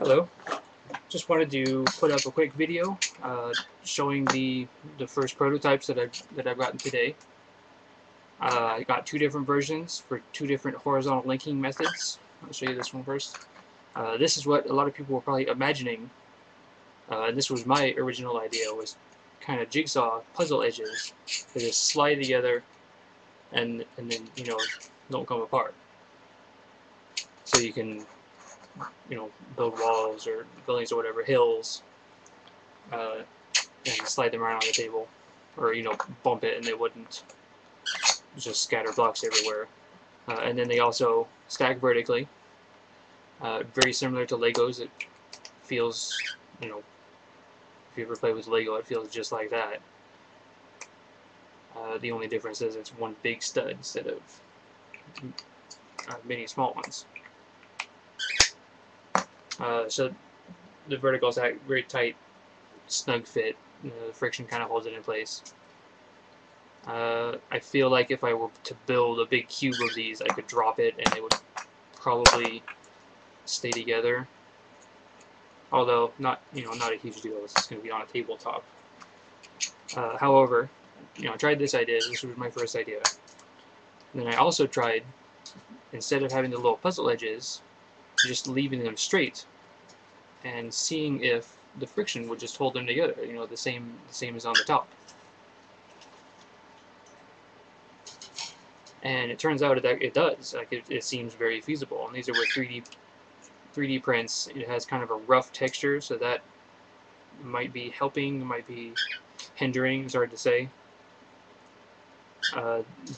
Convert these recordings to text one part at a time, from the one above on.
Hello. Just wanted to put up a quick video showing the first prototypes that I've gotten today. I got two different versions for two different horizontal linking methods. I'll show you this one first. This is what a lot of people were probably imagining, and this was my original idea, was kind of jigsaw puzzle edges that just slide together and then don't come apart. So you can build walls or buildings or whatever, hills, and slide them around on the table, or bump it and they wouldn't just scatter blocks everywhere. And then they also stack vertically, very similar to Legos. It feels, if you ever play with Lego, it feels just like that. The only difference is it's one big stud instead of many small ones. So the verticals have very tight, snug fit. The friction kind of holds it in place. I feel like if I were to build a big cube of these, I could drop it and it would probably stay together. Although not a huge deal. It's going to be on a tabletop. However, I tried this idea. This was my first idea. And then I also tried, instead of having the little puzzle edges, just leaving them straight and seeing if the friction would just hold them together. The same as on the top. And it turns out that it does. Like it seems very feasible. And these are with 3D prints. It has kind of a rough texture, so that might be helping, might be hindering. It's hard to say.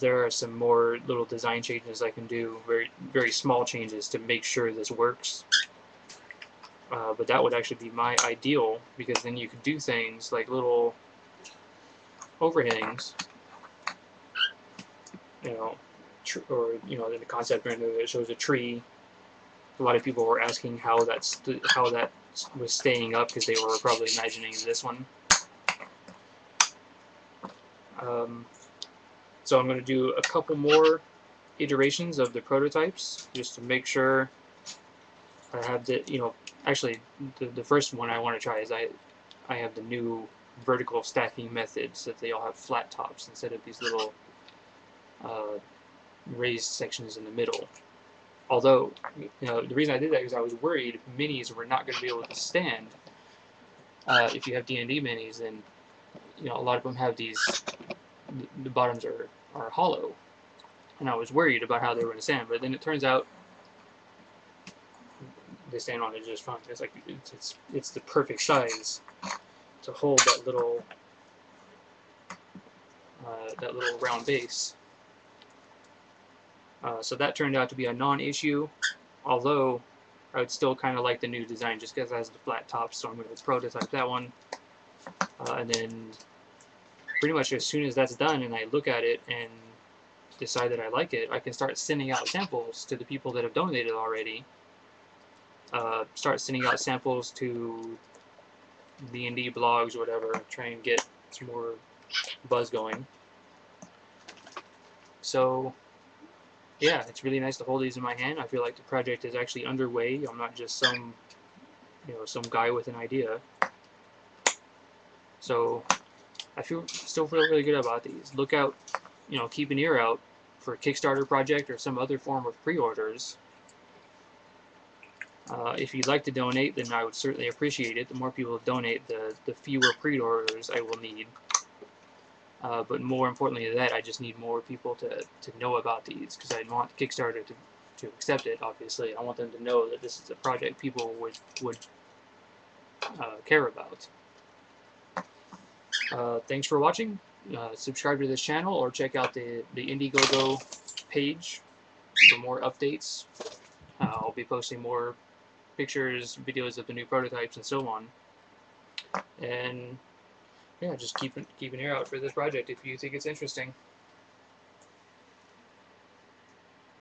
There are some more little design changes I can do, very small changes to make sure this works. But that would actually be my ideal, because then you could do things like little overhangs. Or in the concept render it shows a tree. A lot of people were asking how that was staying up, because they were probably imagining this one. So I'm going to do a couple more iterations of the prototypes just to make sure I have actually the first one I want to try is I have the new vertical stacking methods, that they all have flat tops instead of these little raised sections in the middle. Although, the reason I did that is I was worried minis were not going to be able to stand. If you have D&D minis, then a lot of them have these. The bottoms are hollow, and I was worried about how they were going to stand. But then it turns out they stand on it just fine. It's like it's the perfect size to hold that little round base. So that turned out to be a non-issue, although I would still kind of like the new design just because it has the flat tops, so I'm going to prototype that one. And then pretty much as soon as that's done and I look at it and decide that I like it, I can start sending out samples to the people that have donated already. Start sending out samples to D&D blogs or whatever, try and get some more buzz going. So yeah, it's really nice to hold these in my hand. I feel like the project is actually underway. I'm not just some guy with an idea. So I still feel really good about these. Look out, keep an ear out for a Kickstarter project or some other form of pre-orders. If you'd like to donate, then I would certainly appreciate it. The more people donate, the fewer pre-orders I will need. But more importantly than that, I just need more people to know about these, because I want Kickstarter to accept it, obviously. I want them to know that this is a project people would care about. Thanks for watching. Subscribe to this channel or check out the Indiegogo page for more updates. I'll be posting more pictures, videos of the new prototypes, and so on. And yeah, just keep an ear out for this project if you think it's interesting.